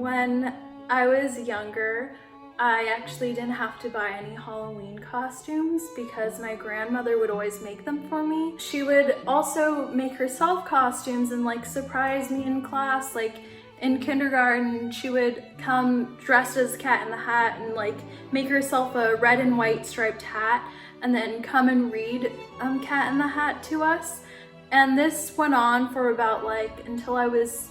When I was younger, I actually didn't have to buy any Halloween costumes because my grandmother would always make them for me. She would also make herself costumes and like surprise me in class. Like in kindergarten, she would come dressed as Cat in the Hat and like make herself a red and white striped hat and then come and read Cat in the Hat to us. And this went on for about like until I was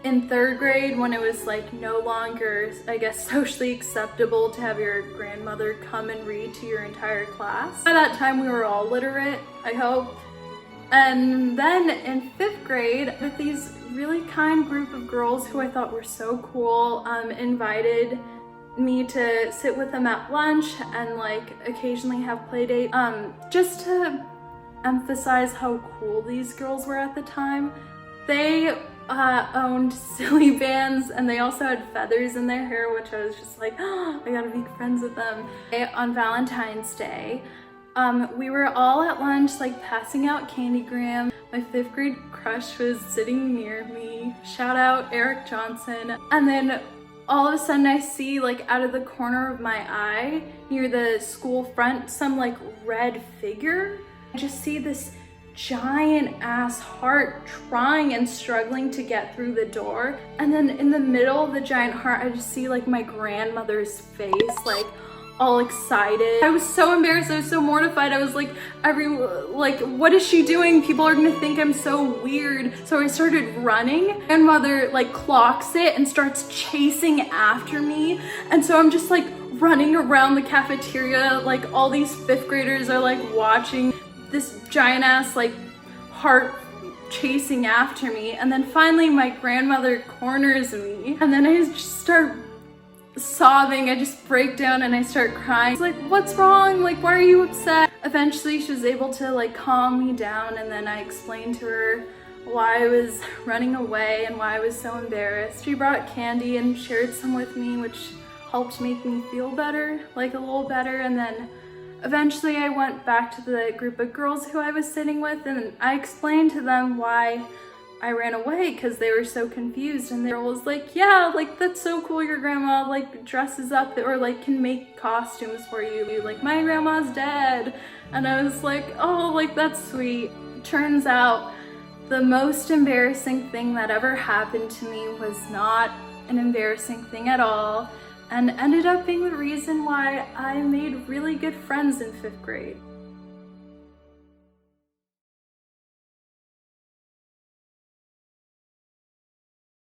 in 3rd grade, when it was like no longer, I guess, socially acceptable to have your grandmother come and read to your entire class. By that time we were all literate, I hope. And then in 5th grade, with these really kind group of girls who I thought were so cool, invited me to sit with them at lunch and like occasionally have play dates, just to emphasize how cool these girls were at the time. They owned silly bands and they also had feathers in their hair, which I was just like, oh, I gotta be friends with them. On Valentine's Day, we were all at lunch like passing out candygram. My 5th grade crush was sitting near me. Shout out Eric Johnson. And then all of a sudden I see like out of the corner of my eye near the school front some like red figure. I just see this giant ass heart trying and struggling to get through the door, and then in the middle of the giant heart I just see like my grandmother's face, like all excited. I was so embarrassed, I was so mortified. I was like, what is she doing? People are gonna think I'm so weird. So I started running. Grandmother like clocks it and starts chasing after me, and so I'm just like running around the cafeteria, like all these 5th graders are like watching this giant ass like heart chasing after me. And then finally my grandmother corners me, and then I just start sobbing. I just break down and I start crying. It's like, what's wrong? Like, why are you upset? Eventually she was able to like calm me down, and then I explained to her why I was running away and why I was so embarrassed. She brought candy and shared some with me, which helped make me feel better, like a little better. And then eventually I went back to the group of girls who I was sitting with, and I explained to them why I ran away because they were so confused. And the girl was like, yeah, like that's so cool, your grandma like dresses up or like can make costumes for you. Like my grandma's dead. And I was like, oh, like that's sweet. Turns out the most embarrassing thing that ever happened to me was not an embarrassing thing at all, and ended up being the reason why I made really good friends in 5th grade.